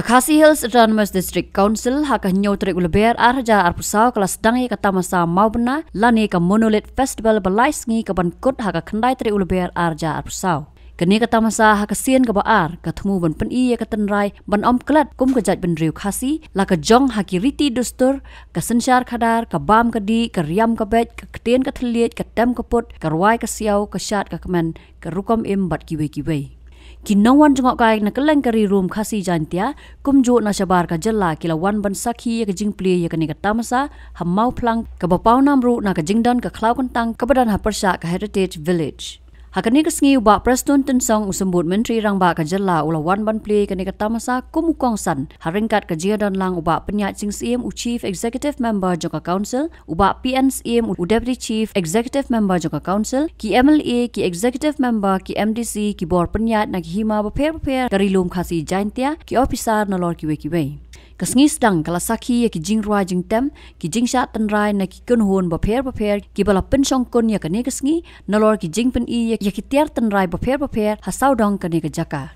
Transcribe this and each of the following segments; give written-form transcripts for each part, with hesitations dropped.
Khasi Hills Autonomous District Council haka nyotrik uleber arja arpusau kelas dangi kata masa mau bena lani ke Monolith Festival belaisngi ke bankut haka kendai trik uleber arja arpusau. Kini kata masa haka sien ke baar ketemu ban peni ya ketenrai ban om kelat kum kejat ban riu khasi la ke jong haki riti dustur ke sensyar khadar ke bam ke di ke riam ke bet ke ketien ke theliet ke tem ke put ke ruai ke siau ke syat ke kemen ke rukom im bat kiwe-kiwe. Kinawan jengok kai na keleng kari room khasi jantia kumjo na sabar ka jella kilawan ban sakhi ke jingpli ya kani ka tamasa hamau plang ke bapau namru na ka jingdan ke klau kentang ke badan ha persya ke heritage village. Hakani ke sengi ubak Preston Tensong usembut menteri rangba ka jella ulawan ban pli kani ka tamasa kumukong san haringkat ke jiadan lang ubak penyat sing siem u chief executive member joka council ubak PN siem u deputy chief executive member joka council ki MLA ki executive member ki MDC ki bor penyat na ki hima beper karilum khasi jaintia ki officer na lor kiwe-kiwe. Kesengi sedang kala sakhi ya ki jing ruai jing tem ki jing syat tenrai na ki kunhun beper ki bala pensong kun ya kani kesengi na lor ki jing pen i ya ki tiar tenrai beper hasau dong kani ke jaka.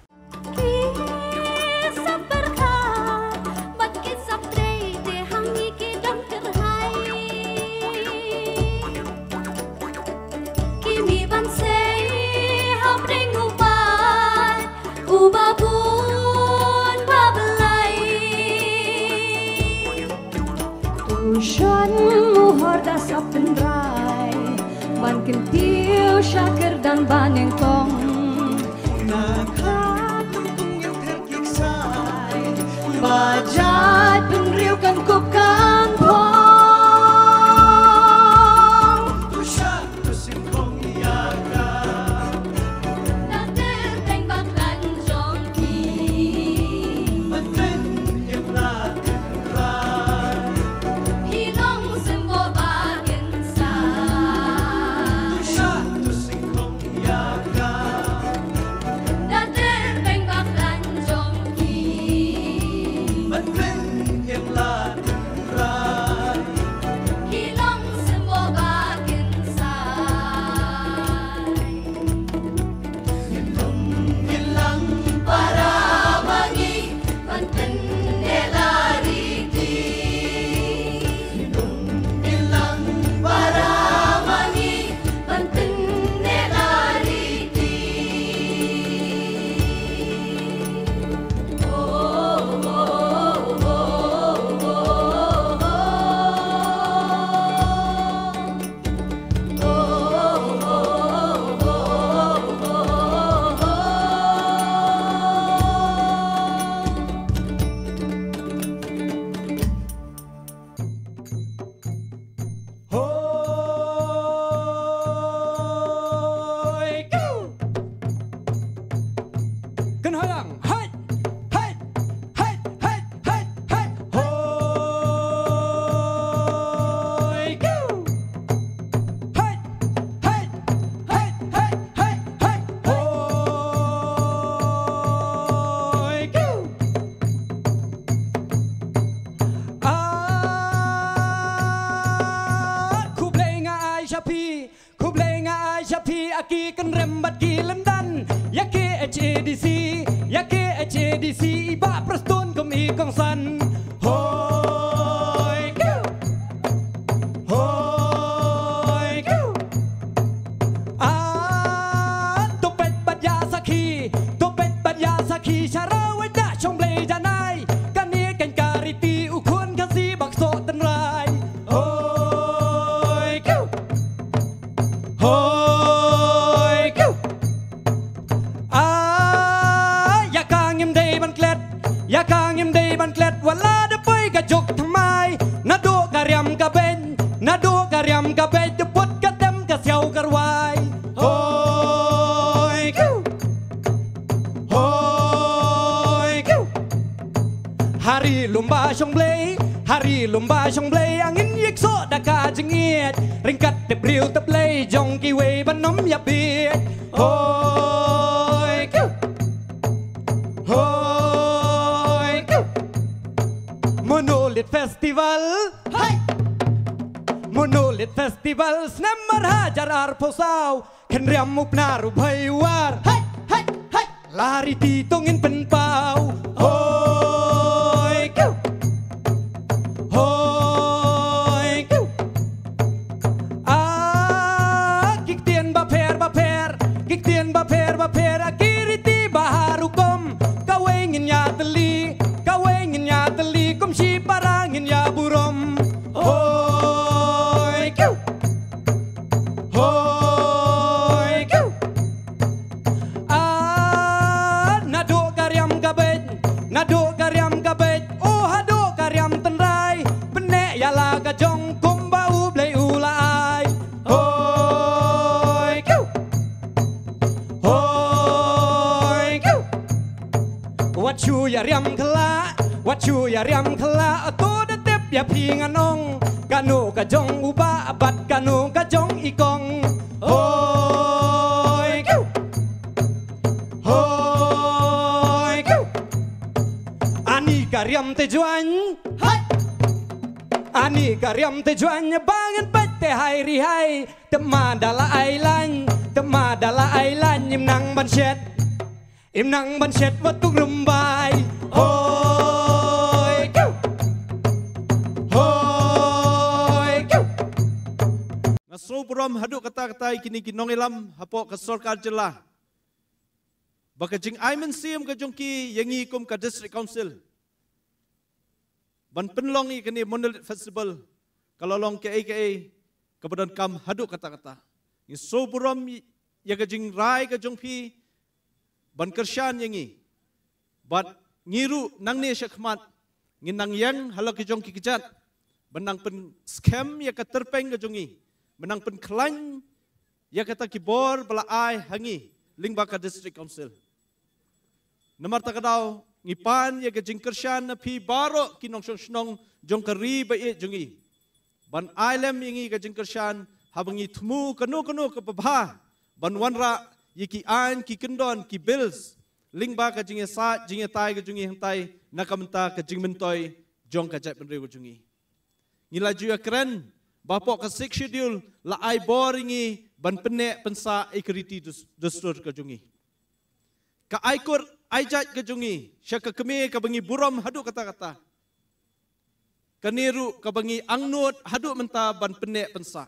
Shan muhar dasap penrai ban kentil syakir dan baneng tong nakhat tung yang terkiksai bajat penriukan kupkan pong usah tusimpong niaga nater teng baklan jongki baten yang laten Aki kan rembat ki London yaki HADC iba Preston kum ikong san hoy go topet badya sakhi sharawada chomble janai kani kan kariti ukun kasi bakso tenrai hoy go Yakang im day ban klet wala de poi ka jok thamai nado karyam ka ben de pot ka dem ka siau karwai hoy hari lumba song blay angin yek so da ka jingiet ringkat de briu te play jong ki we ban nom ya biet hoy Monolith Festival, hey! Monolith Festival, snemmer hajar arposau, kenriam upnaru bhaiwar, hey, hey, hey! Lari titongin penpau, oh. chu ya riam khala wat chu ya riam khala to de tep ya phi nganong kanu ka jong uba bat kanu ka jong ikong hoi kiu hoi kiu ani ka riam te juan hai ani ka riam te juan bangan pat te hai ri hai te ma dala ai lan im nang ban shet wat tuk rumbai hoi kiu hoi kiu Ngasro puram haduk kata-kata kini kinong ilam hapok ke sorkar jelah. Baka jing aimen siam ke jongki yangi kum ke district council. Ban penlong i kini Monolith Festival. Kalau long ke kebadan kam haduk kata-kata. Ngasro puram ya ke jing rai ke jongpi ban kersyan yangi. Bat ngiru nang ne syakmat nginang yang halak ke jongki kejat. Benang pen scam ya ke terpeng ke jongi. Menang pen klan ya kata kibor bala ai hangi lingbaka district council. Nomor takadau ngipan ya ke jingkersyan na pi baro kinong snong jong kari ba e jongi. Ban ailem yangi ke jingkersyan habangi tumu kanu ke babha ban wanra yiki an ki kendon ki bills lingbaka jinge sa jinge tai ke jongi hantai nakamta ke jingmentoy jong ka jat benre ke jongi. Ngila juya keren bapok ke six schedule la ai boringi ban penek pensa equity dustur ke jungi. Ka aikur aijat ke jungi, syaka keme ka bangi buram haduk kata-kata. Kaniru ka bangi angnut haduk menta ban penek pensa.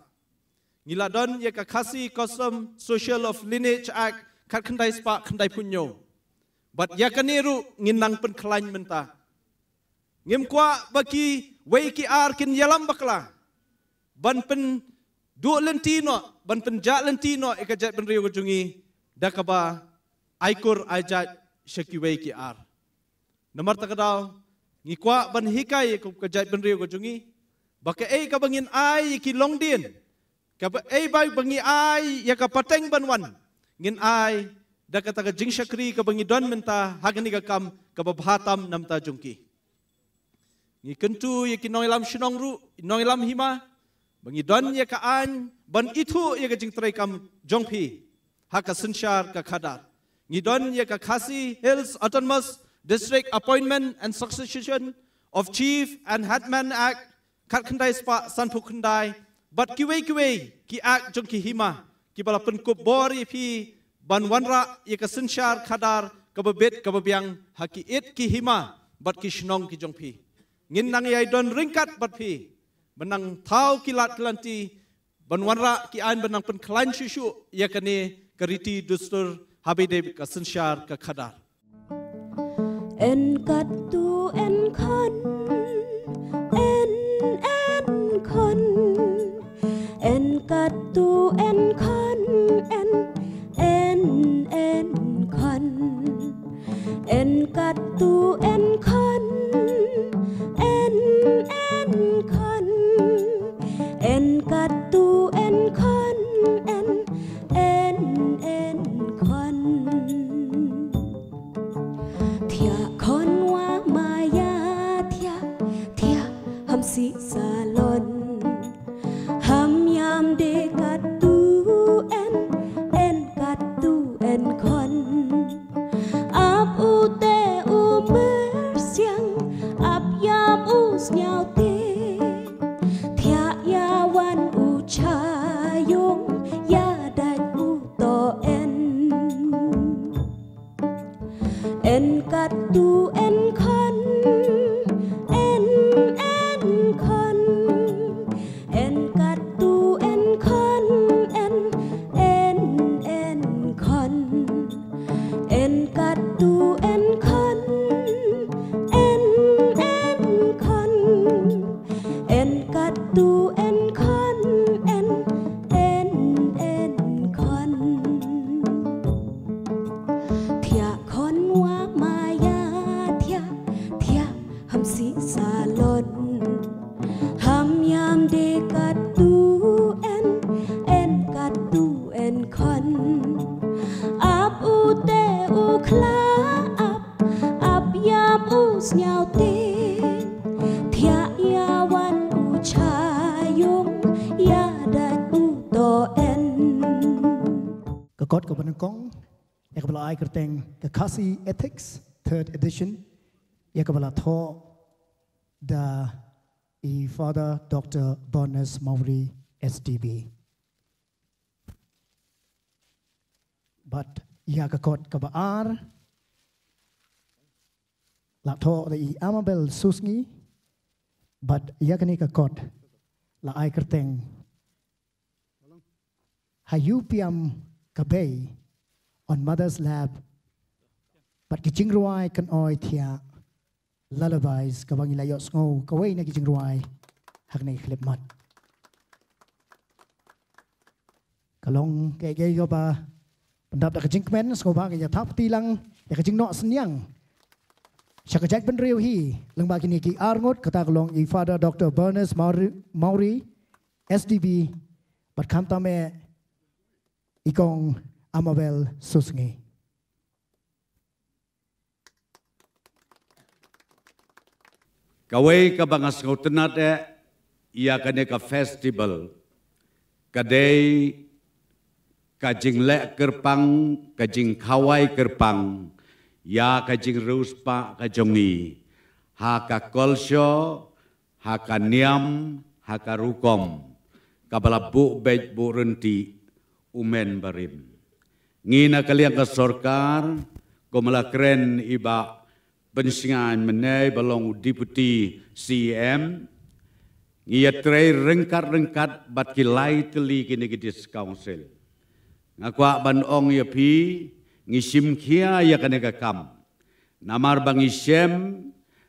Ngila don ya ka kasi kosum Social of Lineage Act kat kendai spa kendai punyo. Bat ya kaniru nginang pen kelany menta. Ngim kwa bagi waiki ar kin yalam bakla. Ban pen dua lentino, ban pen jat lentino ekajat ben rio kejungi dakaba aikur ajat syakiwei ki ar. Nomor takadau ngikwa ban hikai ekajat ben rio kejungi baka ka bangin ai ki longdin ka bai bangi ai ya ka pateng banwan ngin ai dakata ka jing syakri ka bangi don menta hagani ka kam ka babhatam namta jungki. Ngi kentu ya ki noilam shinong ru noilam hima bangi don ya kaan ban itu ya ka jing trai kam jongpi haka sensyar ka khadar ngi don ya ka Khasi Hills Autonomous District Appointment and Succession of Chief and Headman Act kat kendai spa sanpuk kendai bat kiwei ki act jongki hima ki bala penkup bori pi ban wanra ya ka sensyar khadar ka bebet ka bebiang haki it ki hima bat ki shnong ki jongpi ngin nang yai don ringkat bat pi benang tau kilat kelanti banwanra ki an benang pen klan syushu ya kane keriti dustur habide ka sensyar ka khadar en katu en kon en kon en katu en kon en kon en katu en kon en kon en katu en kon en kon thia kon wa maya thia ham si salon ham yam de katu en katu en kon ap u te u bersiang ap yam us nhau te thia ya wan u chayung ya dai u to en katu en kon en kon en katu en kon en kon en katu en kon en kon en katu en kon en kon thia kon wa maya thia ham si salon ham yam de katu en katu en kon ap u te u kla ap Kong, yakabala ai kerteng Kakasi Ethics 3rd edition, yakabala tho the Father Dr. Bonus Mauri SDB. But yakakot kabaar, la tho the Amabel Susngi, but yakani kakot la ai kerteng Hayupiam Kabay on Mother's Lab, but Kijing Ruai kan oi tia lullabies kabang ilayot ngo kaway na Kijing Ruai hagnay klip mat. Kalong kay ko ba pendap da Kijing Kmen ngo ba kaya tap tilang ya Kijing no senyang. Siya kajak benriu hi lang ba kini ki arngot kata kalong I Father Dr. Bonus Mauri SDB, but kamtame ikong Amabel Susngi. Kaway kabangas ngautenat ia kane ka festival kadai kajing lek kerpang kajing kawai kerpang ya kajing ruspa kajongi haka kolsyo haka niam haka rukom kabala bu bej bu renti umen barim. Ngina kalian ke sorkar, komala keren iba pensingan menai balong deputy CM, ngia trei rengkat bat kilai teli kini kidis council. Ngakwa ban ong ya pi, ngisim kia ya kaneka kam. Namar bang isem,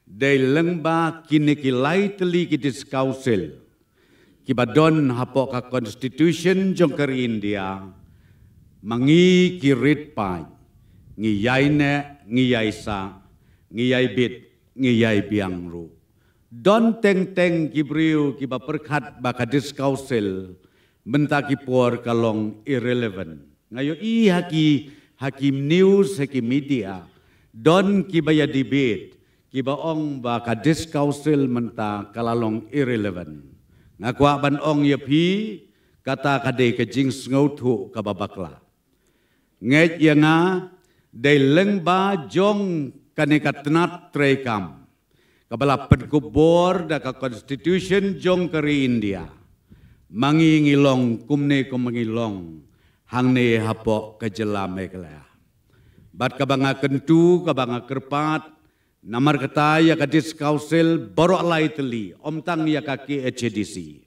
day lengba kini kilai teli kidis council. Kibadon hapok ka constitution jongker India mangi kirit pai ngiyai ne ngiyai sa ngiyai bit ngiyai biangru don teng kibriu kiba perkat bakadis council mentaki por kalong irrelevant ngayo I hakim news hakim media don kibaya debate kiba ong bakadis council menta kalalong irrelevant. Ngakwa ban ong yapi kata kade kajing ngautu kababakla. Nget yanga day lengba jong kanekatnat trekam. Kabala pedgubor da ka constitution jong kari India. Mangingilong kumne kumangilong hangne hapo kajelame kala. Bat kabanga kentu kabanga kerpat namar kata ya kadis council borok lai teli omtang ya kaki HDC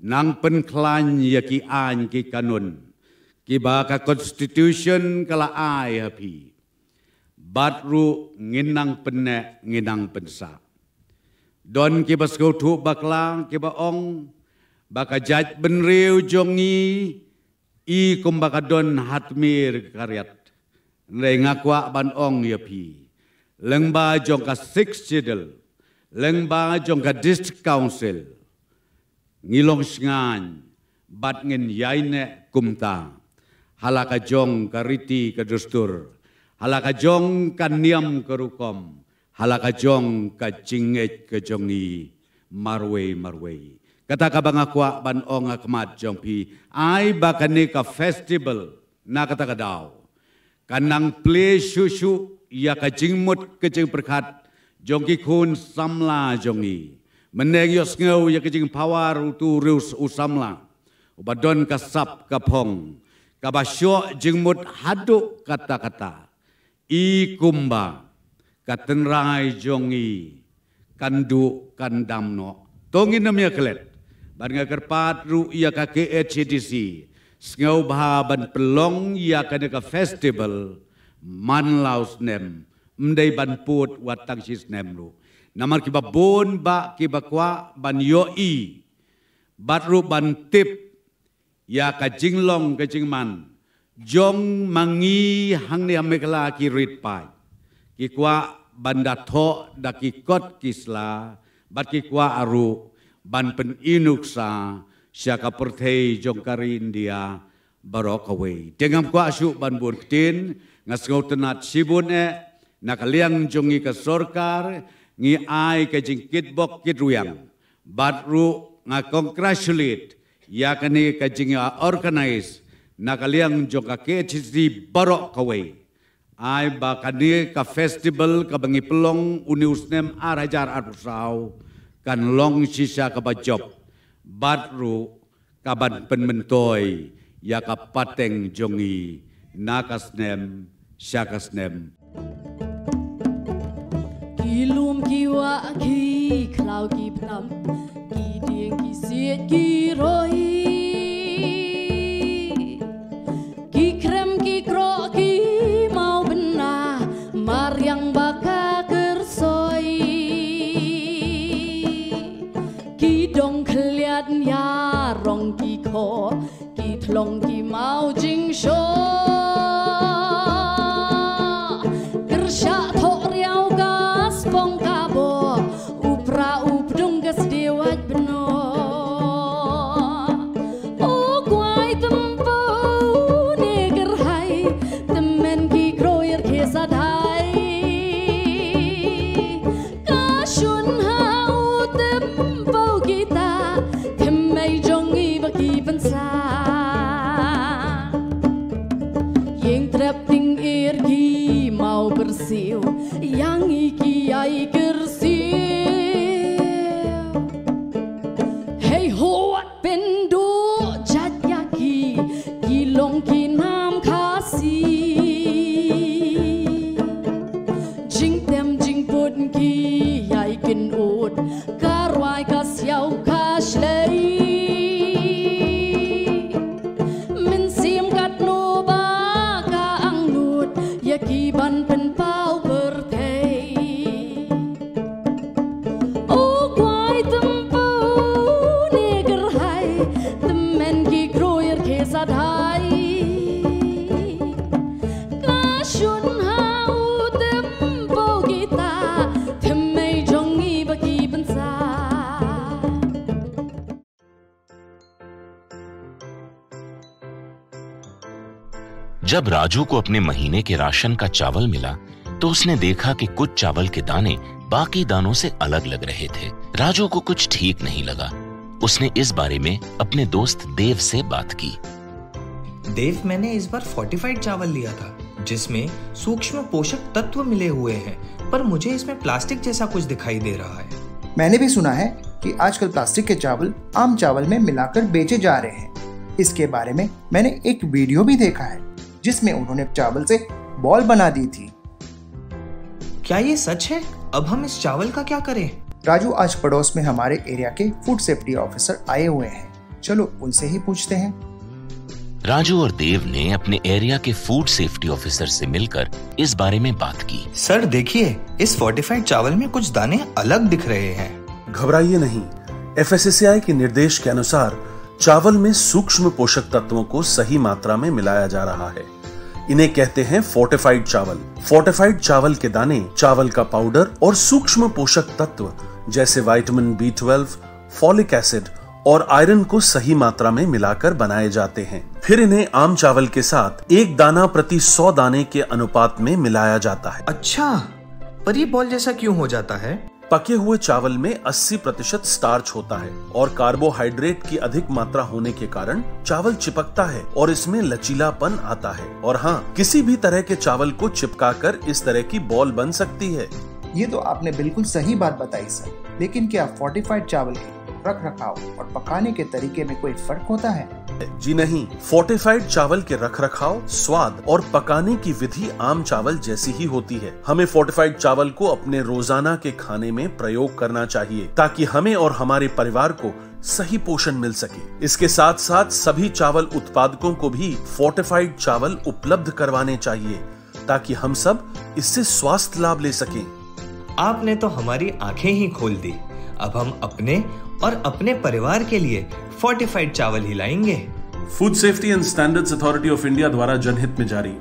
nang penklan ya ki an ki kanun ki baka constitution kala ai hapi batru nginang penne nginang pensa don ki basko tu baklang ki baong baka jaj benriu jongi I kumbaka don hatmir karyat nrei ngakwa ban ong ya pi lengba jong ka 6 chidel, lengba jong ka district council, ngilong singan, bat ngin yaine kumta, halaka jong ka riti ka dustur, halaka jong ka niam ka rukom, halaka jong ka jinget ka jongi, marway. Kata ka bang akwa ban ong akmat jong pi, ay bakani ka festival na kata ka daw, kanang play shushu, ia kajing mut kajing perkat jongki kun samla jongi meneng yos ngau ia kajing pawar utu rius usamla ubadon kasap kapong kabasyo jing mut haduk kata-kata I kumba katenrai jongi kandu kandamno tongin namanya kelet ban ngakerpat ru ia kake HDC ngau bahaban pelong ia kaneka festival man laus nem mdai ban put watang sis nem lu namar kiba bon ba kiba kwa ban yoi batru ban tip ya kajing long kajing man jong mangi hang ne amekla ki rit pai ki kwa banda tho da ki kot kisla bat ki kwa aru ban pen inuksa syaka perthei jong kari India barok away tengam kwa asu ban bon tin ngasgau tenat sibun nakaliang jongi ke sorkar ngi ai ke jingkit bok kit ruyang batru nga congratulate ya kani ke jing organize nakaliang joka ke chisi barok kawe. Ai bakani ka festival ka bangi pelong uniusnem arajar arusau kan long sisa ka bajob batru kaban penmentoy ya ka pateng jongi nakasnem syakasnem. Kilum kiwa ki klau ki plam ki ding ki siet ki rohi ki krem ki kro ki mau bena mariang baka kersoi ki dong keliat ya rong ki ko ki thlong ki mau jing sho kersha tho riau gas pong kabo upra updung gas dewat beno o kwai tempo neger hai temen ki kroyer ke sadai kashun hau tempo kita temai jongi baki pensa yang trap ting air ki mau bersiu yang iki ai kersiu hey ho wat pendo jat yaki kilong ki nam khasi jing tem jing put ki ai kin ot karwai ka siau ka shlei min sim kat no ba ka ang lut yaki ban pen pau bertei o kwai tempo neger hai temen ki groyer ke sadai kashun hau tempo kita temai jongi baki bensa. जब राजू को अपने महीने के राशन का चावल मिला तो उसने देखा कि कुछ चावल के दाने बाकी दानों से अलग लग रहे थे। राजू को कुछ ठीक नहीं लगा। उसने इस बारे में अपने दोस्त देव से बात की। देव, मैंने इस बार फोर्टिफाइड चावल लिया था जिसमें सूक्ष्म पोषक तत्व मिले हुए हैं, पर मुझे इसमें प्लास्टिक जैसा कुछ दिखाई दे रहा है। मैंने भी सुना है कि आजकल प्लास्टिक के चावल आम चावल में मिलाकर बेचे जा रहे हैं। इसके बारे में मैंने एक वीडियो भी देखा है जिसमें उन्होंने चावल से बॉल बना दी थी। क्या ये सच है? अब हम इस चावल का क्या करें? राजू, आज पड़ोस में हमारे एरिया के फूड सेफ्टी ऑफिसर आए हुए हैं, चलो उनसे ही पूछते हैं। राजू और देव ने अपने एरिया के फूड सेफ्टी ऑफिसर से मिलकर इस बारे में बात की। सर देखिए, इस फोर्टिफाइड चावल में कुछ दाने अलग दिख रहे हैं। घबराइए नहीं, FSSAI के निर्देश के अनुसार चावल में सूक्ष्म पोषक तत्वों को सही मात्रा में मिलाया जा रहा है। इन्हें कहते हैं फोर्टिफाइड चावल। फोर्टिफाइड चावल के दाने चावल का पाउडर और सूक्ष्म पोषक तत्व जैसे विटामिन B12, फॉलिक एसिड और आयरन को सही मात्रा में मिलाकर बनाए जाते हैं। फिर इन्हें आम चावल के साथ 1 दाना प्रति 100 दाने के अनुपात में मिलाया जाता है। अच्छा, पर ये बॉल जैसा क्यों हो जाता है? पके हुए चावल में 80% स्टार्च होता है और कार्बोहाइड्रेट की अधिक मात्रा होने के कारण चावल चिपकता है और इसमें लचीलापन आता है। और हाँ, किसी भी तरह के चावल को चिपकाकर इस तरह की बॉल बन सकती है। ये तो आपने बिल्कुल सही बात बताई सर, लेकिन क्या फोर्टिफाइड चावल के रख रखाव और पकाने के तरीके में कोई फर्क होता है? जी नहीं, फोर्टिफाइड चावल के रख रखाव, स्वाद और पकाने की विधि आम चावल जैसी ही होती है। हमें फोर्टिफाइड चावल को अपने रोजाना के खाने में प्रयोग करना चाहिए ताकि हमें और हमारे परिवार को सही पोषण मिल सके। इसके साथ साथ सभी चावल उत्पादकों को भी फोर्टिफाइड चावल उपलब्ध करवाने चाहिए ताकि हम सब इससे स्वास्थ्य लाभ ले सकें। आपने तो हमारी आंखें ही खोल दी। अब हम अपने और अपने परिवार के लिए फोर्टिफाइड चावल ही लाएंगे। Food safety and standards authority of India द्वारा जनहित में जारी।